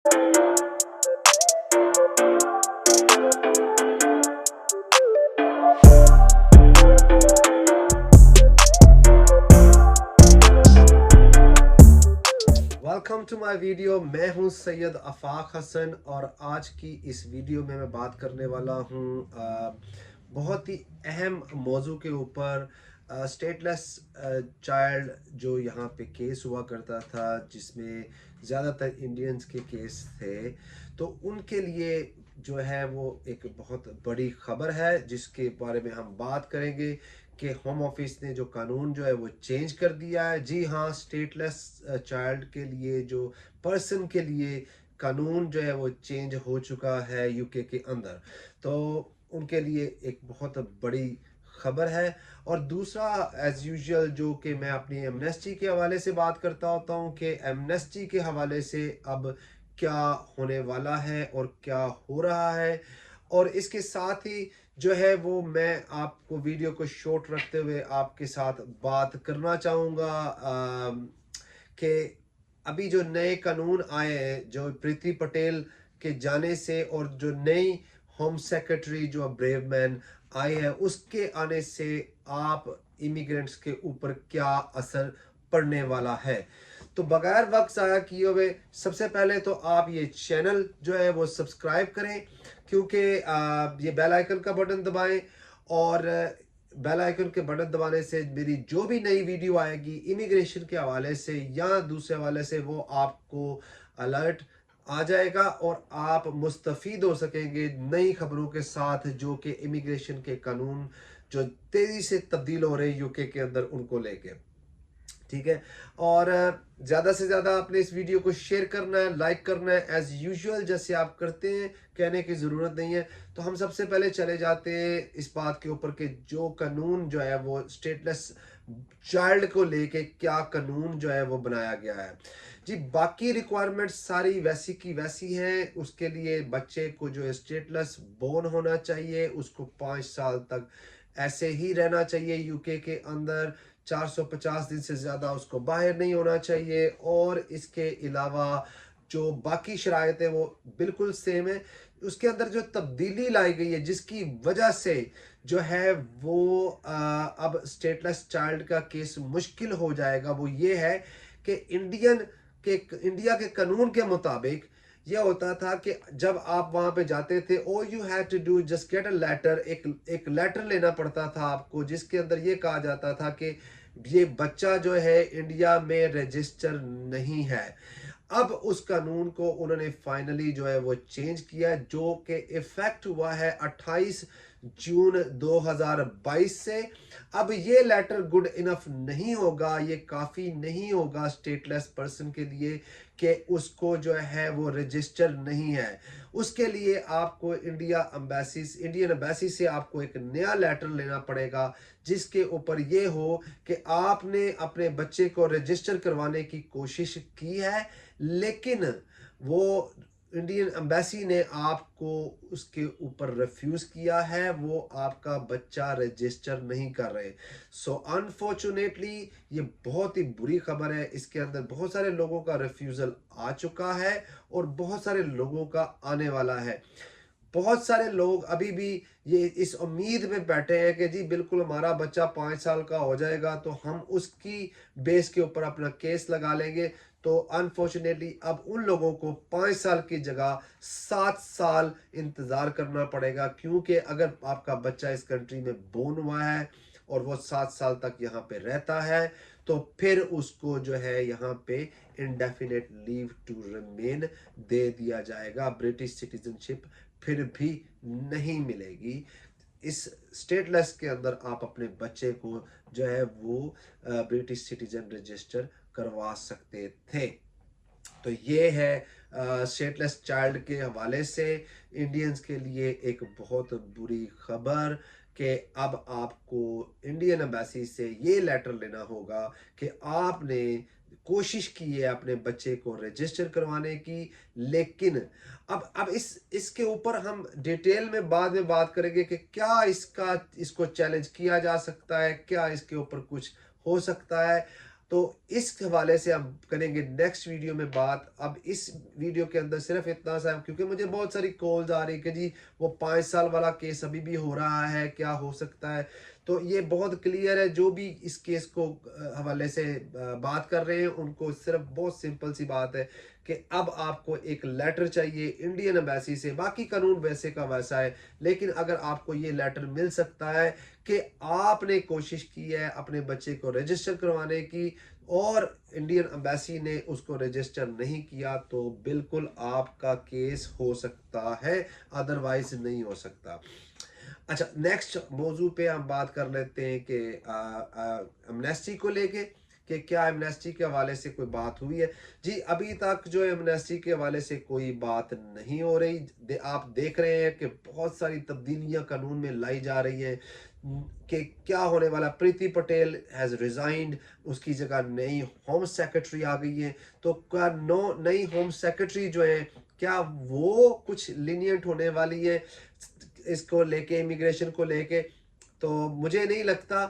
Welcome to my video. मैं हूं सैयद आफाक हसन और आज की इस वीडियो में मैं बात करने वाला हूं बहुत ही अहम मौजू के ऊपर। स्टेटलेस चाइल्ड जो यहाँ पे केस हुआ करता था, जिसमें ज़्यादातर इंडियंस के केस थे, तो उनके लिए जो है वो एक बहुत बड़ी खबर है जिसके बारे में हम बात करेंगे कि होम ऑफिस ने जो कानून जो है वो चेंज कर दिया है। जी हाँ, स्टेटलेस चाइल्ड के लिए, जो पर्सन के लिए कानून जो है वो चेंज हो चुका है यूके के अंदर। तो उनके लिए एक बहुत बड़ी खबर है। और दूसरा, एज यूजुअल, जो कि मैं अपनी एमनेस्टी के हवाले से बात करता होता हूँ कि एमनेस्टी के हवाले से अब क्या होने वाला है और क्या हो रहा है। और इसके साथ ही जो है वो मैं आपको वीडियो को शॉर्ट रखते हुए आपके साथ बात करना चाहूँगा कि अभी जो नए कानून आए हैं, जो प्रीति पटेल के जाने से और जो नई होम सेक्रेटरी जो ब्रेव मैन आए हैं उसके आने से आप इमिग्रेंट्स के ऊपर क्या असर पड़ने वाला है। तो बगैर वक्त ज़ाया किए हुए सबसे पहले तो आप ये चैनल जो है वो सब्सक्राइब करें, क्योंकि ये बेल आइकन का बटन दबाएं और बेल आइकन के बटन दबाने से मेरी जो भी नई वीडियो आएगी इमिग्रेशन के हवाले से या दूसरे हवाले से, वो आपको अलर्ट आ जाएगा और आप मुस्तफ़ीद हो सकेंगे नई खबरों के साथ, जो कि इमिग्रेशन के कानून जो तेज़ी से तब्दील हो रहे हैं यूके के अंदर, उनको लेके। ठीक है। और ज़्यादा से ज़्यादा आपने इस वीडियो को शेयर करना है, लाइक करना है, एज यूजुअल जैसे आप करते हैं, कहने की ज़रूरत नहीं है। तो हम सबसे पहले चले जाते हैं इस बात के ऊपर कि जो कानून जो है वो स्टेटलेस चाइल्ड को लेके क्या कानून जो है वो बनाया गया है। जी, बाकी रिक्वायरमेंट्स सारी वैसी की वैसी हैं। उसके लिए बच्चे को जो है स्टेटलेस बोर्न होना चाहिए, उसको 5 साल तक ऐसे ही रहना चाहिए यूके के अंदर, 450 दिन से ज़्यादा उसको बाहर नहीं होना चाहिए। और इसके अलावा जो बाकी शराइत है वो बिल्कुल सेम है। उसके अंदर जो तब्दीली लाई गई है जिसकी वजह से जो है वो अब स्टेटलेस चाइल्ड का केस मुश्किल हो जाएगा, वो ये है कि इंडिया के कानून के मुताबिक यह होता था कि जब आप वहां पे जाते थे, all you had to do just get a letter, एक लेटर लेना पड़ता था आपको, जिसके अंदर ये कहा जाता था कि ये बच्चा जो है इंडिया में रजिस्टर नहीं है। अब उस कानून को उन्होंने फाइनली जो है वो चेंज किया, जो कि इफेक्ट हुआ है 28 जून 2022 से। अब ये लेटर गुड इनफ नहीं होगा, ये काफ़ी नहीं होगा स्टेटलेस पर्सन के लिए कि उसको जो है वो रजिस्टर नहीं है। उसके लिए आपको इंडियन एम्बेसी से आपको एक नया लेटर लेना पड़ेगा, जिसके ऊपर ये हो कि आपने अपने बच्चे को रजिस्टर करवाने की कोशिश की है, लेकिन वो इंडियन एम्बेसी ने आपको उसके ऊपर रिफ्यूज किया है, वो आपका बच्चा रजिस्टर नहीं कर रहे। सो अनफॉर्चुनेटली ये बहुत ही बुरी खबर है। इसके अंदर बहुत सारे लोगों का रिफ्यूजल आ चुका है और बहुत सारे लोगों का आने वाला है। बहुत सारे लोग अभी भी ये इस उम्मीद में बैठे हैं कि जी बिल्कुल हमारा बच्चा 5 साल का हो जाएगा तो हम उसकी बेस के ऊपर अपना केस लगा लेंगे। तो अनफॉर्चुनेटली अब उन लोगों को 5 साल की जगह 7 साल इंतज़ार करना पड़ेगा, क्योंकि अगर आपका बच्चा इस कंट्री में बोर्न हुआ है और वो 7 साल तक यहाँ पे रहता है, तो फिर उसको जो है यहाँ पे इंडेफिनेट लीव टू रिमेन दे दिया जाएगा। ब्रिटिश सिटीजनशिप फिर भी नहीं मिलेगी। इस स्टेटलेस के अंदर आप अपने बच्चे को जो है वो ब्रिटिश सिटीजन रजिस्टर करवा सकते थे। तो ये है स्टेटलेस चाइल्ड के हवाले से इंडियंस के लिए एक बहुत बुरी खबर कि अब आपको इंडियन एम्बेसी से ये लेटर लेना होगा कि आपने कोशिश की है अपने बच्चे को रजिस्टर करवाने की, लेकिन अब इसके ऊपर हम डिटेल में बाद में बात करेंगे कि क्या इसको चैलेंज किया जा सकता है, क्या इसके ऊपर कुछ हो सकता है। तो इस हवाले से हम करेंगे नेक्स्ट वीडियो में बात। अब इस वीडियो के अंदर सिर्फ इतना सा है, क्योंकि मुझे बहुत सारी कॉल्स आ रही है कि जी वो 5 साल वाला केस अभी भी हो रहा है, क्या हो सकता है। तो ये बहुत क्लियर है, जो भी इस केस को हवाले से बात कर रहे हैं उनको सिर्फ बहुत सिंपल सी बात है कि अब आपको एक लेटर चाहिए इंडियन एम्बेसी से। बाकी कानून वैसे का वैसा है, लेकिन अगर आपको ये लेटर मिल सकता है कि आपने कोशिश की है अपने बच्चे को रजिस्टर करवाने की और इंडियन एम्बेसी ने उसको रजिस्टर नहीं किया, तो बिल्कुल आपका केस हो सकता है, अदरवाइज नहीं हो सकता। अच्छा, नेक्स्ट मौजू पे हम बात कर लेते हैं कि एमनेस्टी को लेके कि क्या एमनेस्टी के हवाले से कोई बात हुई है। जी अभी तक जो एमनेस्टी के हवाले से कोई बात नहीं हो रही। आप देख रहे हैं कि बहुत सारी तब्दीलियां कानून में लाई जा रही हैं कि क्या होने वाला। प्रीति पटेल हैज़ रिजाइंड, उसकी जगह नई होम सेक्रेटरी आ गई है। तो क्या नई होम सेक्रेटरी जो है क्या वो कुछ लीनियंट होने वाली है इसको लेके, इमिग्रेशन को लेके? तो मुझे नहीं लगता।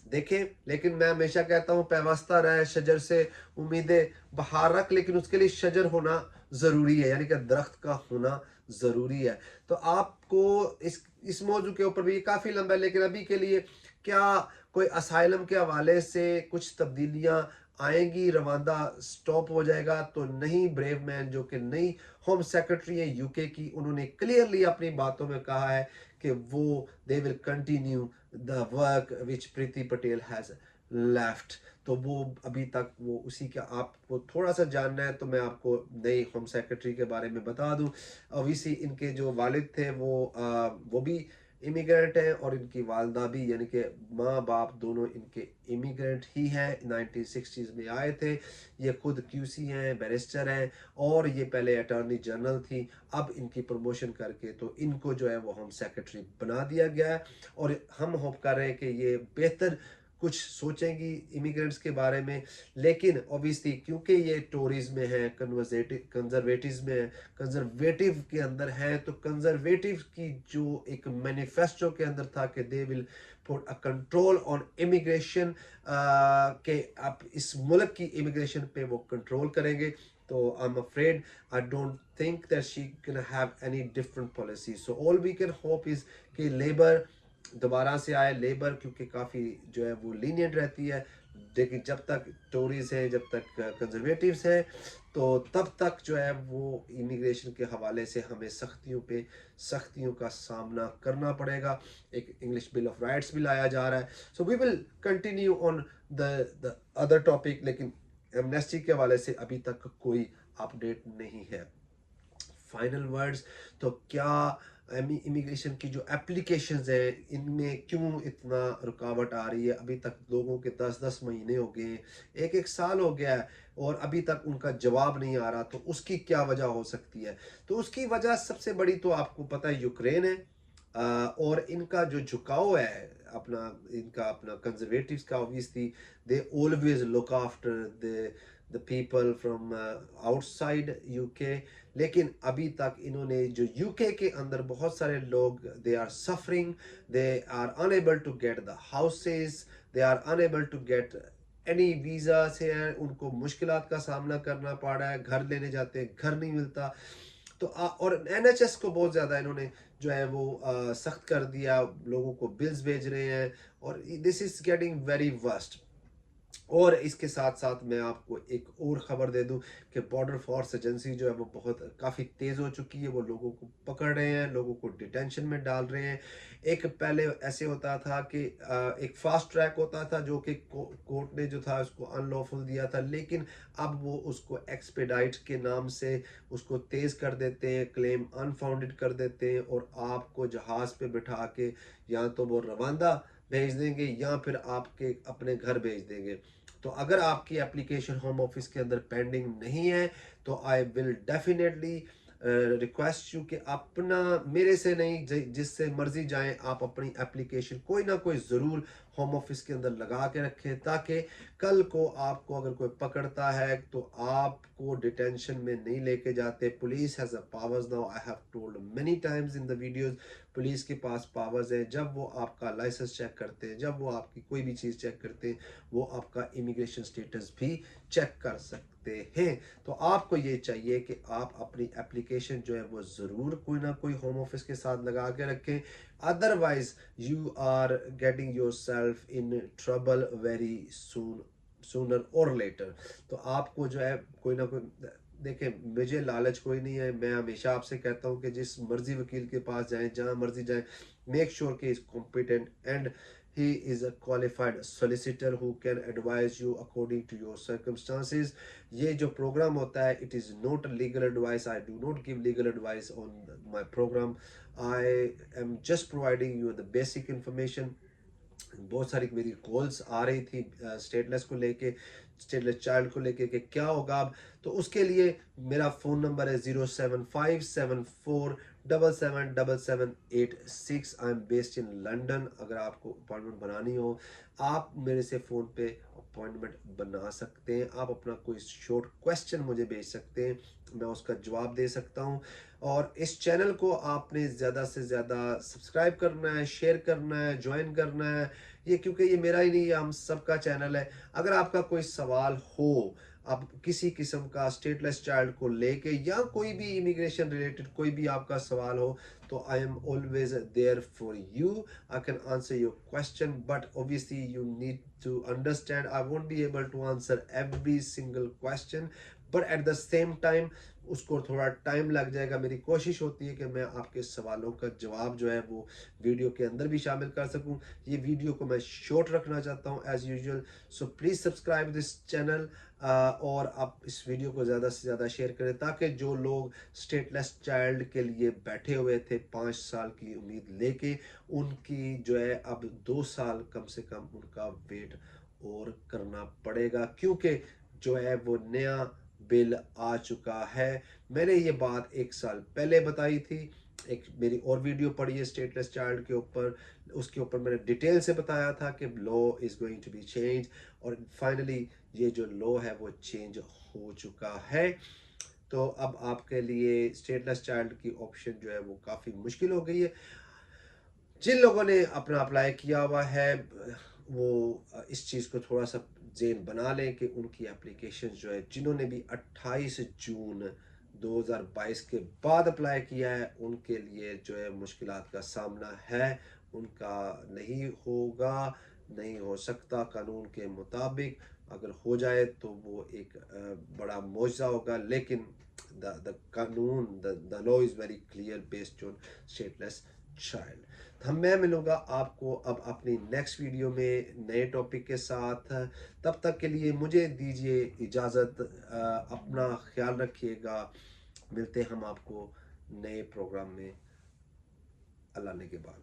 देखें, लेकिन मैं हमेशा कहता हूँ पैवस्ता रहे शजर से उम्मीदें बाहर रख, लेकिन उसके लिए शजर होना ज़रूरी है, यानी कि दरख्त का होना ज़रूरी है। तो आपको इस मौजू के ऊपर भी काफ़ी लंबा है, लेकिन अभी के लिए क्या कोई असाइलम के हवाले से कुछ तब्दीलियाँ आएंगी, रवांदा स्टॉप हो जाएगा? तो नहीं। ब्रेव मैन जो कि नई होम सेक्रेटरी है यूके की, उन्होंने क्लियरली अपनी बातों में कहा है कि वो they will continue the work which Preeti Patel has left. तो वो अभी तक वो उसी का, आपको थोड़ा सा जानना है तो मैं आपको नई होम सेक्रेटरी के बारे में बता दूं। ओबीसी इनके जो वालिद थे वो भी इमिग्रेंट हैं और इनकी वालदा भी, यानी कि माँ बाप दोनों इनके इमिग्रेंट ही हैं। 1960s में आए थे। ये खुद क्यूसी हैं, बैरिस्टर हैं और ये पहले अटॉर्नी जनरल थी। अब इनकी प्रमोशन करके तो इनको जो है वो होम सेक्रेटरी बना दिया गया है और हम होप कर रहे हैं कि ये बेहतर कुछ सोचेंगी इमिग्रेंट्स के बारे में। लेकिन ऑब्वियसली क्योंकि ये टोरीज में है, कंजर्वेटिव में है, कंजर्वेटिव के अंदर है, तो कंजर्वेटिव की जो एक मैनिफेस्टो के अंदर था कि they will put a control on immigration, के आप इस मुल्क की इमिग्रेशन पे वो कंट्रोल करेंगे। तो I am afraid, I don't think that she can have any different policy. So all we can hope is कि लेबर दोबारा से आए। लेबर क्योंकि काफ़ी जो है वो लीनियंट रहती है, लेकिन जब तक टोरीज हैं, जब तक कंजर्वेटिव्स हैं, तो तब तक जो है वो इमिग्रेशन के हवाले से हमें सख्तियों का सामना करना पड़ेगा। एक इंग्लिश बिल ऑफ राइट्स भी लाया जा रहा है। So we will continue on the other topic, लेकिन एमनेस्टी के हवाले से अभी तक कोई अपडेट नहीं है। फाइनल वर्ड्स, तो क्या इमिग्रेशन की जो एप्लीकेशंस है इनमें क्यों इतना रुकावट आ रही है? अभी तक लोगों के 10-10 महीने हो गए, एक साल हो गया है और अभी तक उनका जवाब नहीं आ रहा। तो उसकी क्या वजह हो सकती है? तो उसकी वजह सबसे बड़ी तो आपको पता है यूक्रेन है। और इनका जो झुकाव है इनका अपना कंजर्वेटिव्स का, obviously they always look after the people from outside UK. लेकिन अभी तक इन्होंने जो यूके के अंदर बहुत सारे लोग, they are suffering, they are unable to get the houses, they are unable to get any visa से, उनको मुश्किलात का सामना करना पड़ रहा है। घर लेने जाते हैं, घर नहीं मिलता। तो और एनएचएस को बहुत ज़्यादा इन्होंने जो है वो सख्त कर दिया, लोगों को बिल्स भेज रहे हैं और this is getting very worst. और इसके साथ साथ मैं आपको एक और ख़बर दे दूं कि बॉर्डर फोर्स एजेंसी जो है वो बहुत काफ़ी तेज़ हो चुकी है। वो लोगों को पकड़ रहे हैं, लोगों को डिटेंशन में डाल रहे हैं। एक पहले ऐसे होता था कि एक फास्ट ट्रैक होता था जो कि कोर्ट ने जो था उसको अनलॉफुल दिया था, लेकिन अब वो उसको एक्सपेडाइट के नाम से उसको तेज़ कर देते हैं, क्लेम अनफाउंडेड कर देते हैं और आपको जहाज़ पे बिठा के या तो वो रवांदा भेज देंगे या फिर आपके अपने घर भेज देंगे। तो अगर आपकी एप्लीकेशन होम ऑफिस के अंदर पेंडिंग नहीं है तो I will definitely request you कि अपना, मेरे से नहीं जिससे मर्जी जाएं, आप अपनी एप्लीकेशन कोई ना कोई ज़रूर होम ऑफिस के अंदर लगा के रखें, ताकि कल को आपको अगर कोई पकड़ता है तो आपको डिटेंशन में नहीं लेके जाते। Police has a powers now, I have told many times in the videos. Police के पास पावर्स है, जब वो आपका लाइसेंस चेक करते हैं, जब वो आपकी कोई भी चीज़ चेक करते हैं, वो आपका इमिग्रेशन स्टेटस भी चेक कर सकते हैं। तो आपको ये चाहिए कि आप अपनी एप्लीकेशन जो है वो ज़रूर कोई ना कोई होम ऑफिस के साथ लगा के रखें, otherwise you are getting yourself in trouble very sooner or later. तो आपको जो है कोई ना कोई, देखें मुझे लालच कोई नहीं है, मैं हमेशा आपसे कहता हूँ कि जिस मर्जी वकील के पास जाएं, जहाँ मर्जी जाएं, मेक श्योर कि is competent and he is a qualified solicitor who can advise you according to your circumstances. ये जो प्रोग्राम होता है, it is not a legal advice. I do not give legal advice on my program. I am just providing you the basic information. बहुत सारी मेरी calls आ रही थी stateless को लेके, स्टेटलेस चाइल्ड को लेके कि क्या होगा अब। तो उसके लिए मेरा फ़ोन नंबर है 07574777786। I am based in London. अगर आपको अपॉइंटमेंट बनानी हो, आप मेरे से फ़ोन पे अपॉइंटमेंट बना सकते हैं। आप अपना कोई शॉर्ट क्वेश्चन मुझे भेज सकते हैं, मैं उसका जवाब दे सकता हूँ। और इस चैनल को आपने ज़्यादा से ज़्यादा सब्सक्राइब करना है, शेयर करना है, ज्वाइन करना है। ये क्योंकि ये मेरा ही नहीं है, हम सबका चैनल है। अगर आपका कोई सवाल हो, आप किसी किस्म का स्टेटलेस चाइल्ड को लेके, या कोई भी इमिग्रेशन रिलेटेड कोई भी आपका सवाल हो, तो I am always there for you. I can answer your question, but obviously you need to understand I won't be able to answer every single question, but at the same time उसको थोड़ा time लग जाएगा। मेरी कोशिश होती है कि मैं आपके सवालों का जवाब जो है वो वीडियो के अंदर भी शामिल कर सकूं। ये वीडियो को मैं शॉर्ट रखना चाहता हूं as usual, so please subscribe this channel और आप इस वीडियो को ज़्यादा से ज़्यादा शेयर करें, ताकि जो लोग स्टेटलेस चाइल्ड के लिए बैठे हुए थे 5 साल की उम्मीद लेके, उनकी जो है अब 2 साल कम से कम उनका वेट और करना पड़ेगा, क्योंकि जो है वो नया बिल आ चुका है। मैंने ये बात 1 साल पहले बताई थी, एक मेरी और वीडियो पड़ी है स्टेटलेस चाइल्ड के ऊपर, उसके ऊपर मैंने डिटेल से बताया था कि law is going to be change, और फाइनली ये जो लॉ है वो चेंज हो चुका है। तो अब आपके लिए स्टेटलेस चाइल्ड की ऑप्शन जो है वो काफ़ी मुश्किल हो गई है। जिन लोगों ने अपना अप्लाई किया हुआ है, वो इस चीज़ को थोड़ा सा जेन बना लें कि उनकी एप्लीकेशन जो है, जिन्होंने भी 28 जून 2022 के बाद अप्लाई किया है, उनके लिए जो है मुश्किलात का सामना है। उनका नहीं होगा, नहीं हो सकता कानून के मुताबिक। अगर हो जाए तो वो एक बड़ा मौजज़ा होगा, लेकिन द कानून, the law is very clear based on stateless child. मैं मिलूंगा आपको अब अपनी नेक्स्ट वीडियो में नए टॉपिक के साथ। तब तक के लिए मुझे दीजिए इजाज़त, अपना ख्याल रखिएगा। मिलते हम आपको नए प्रोग्राम में, अल्लाह ने के बाद।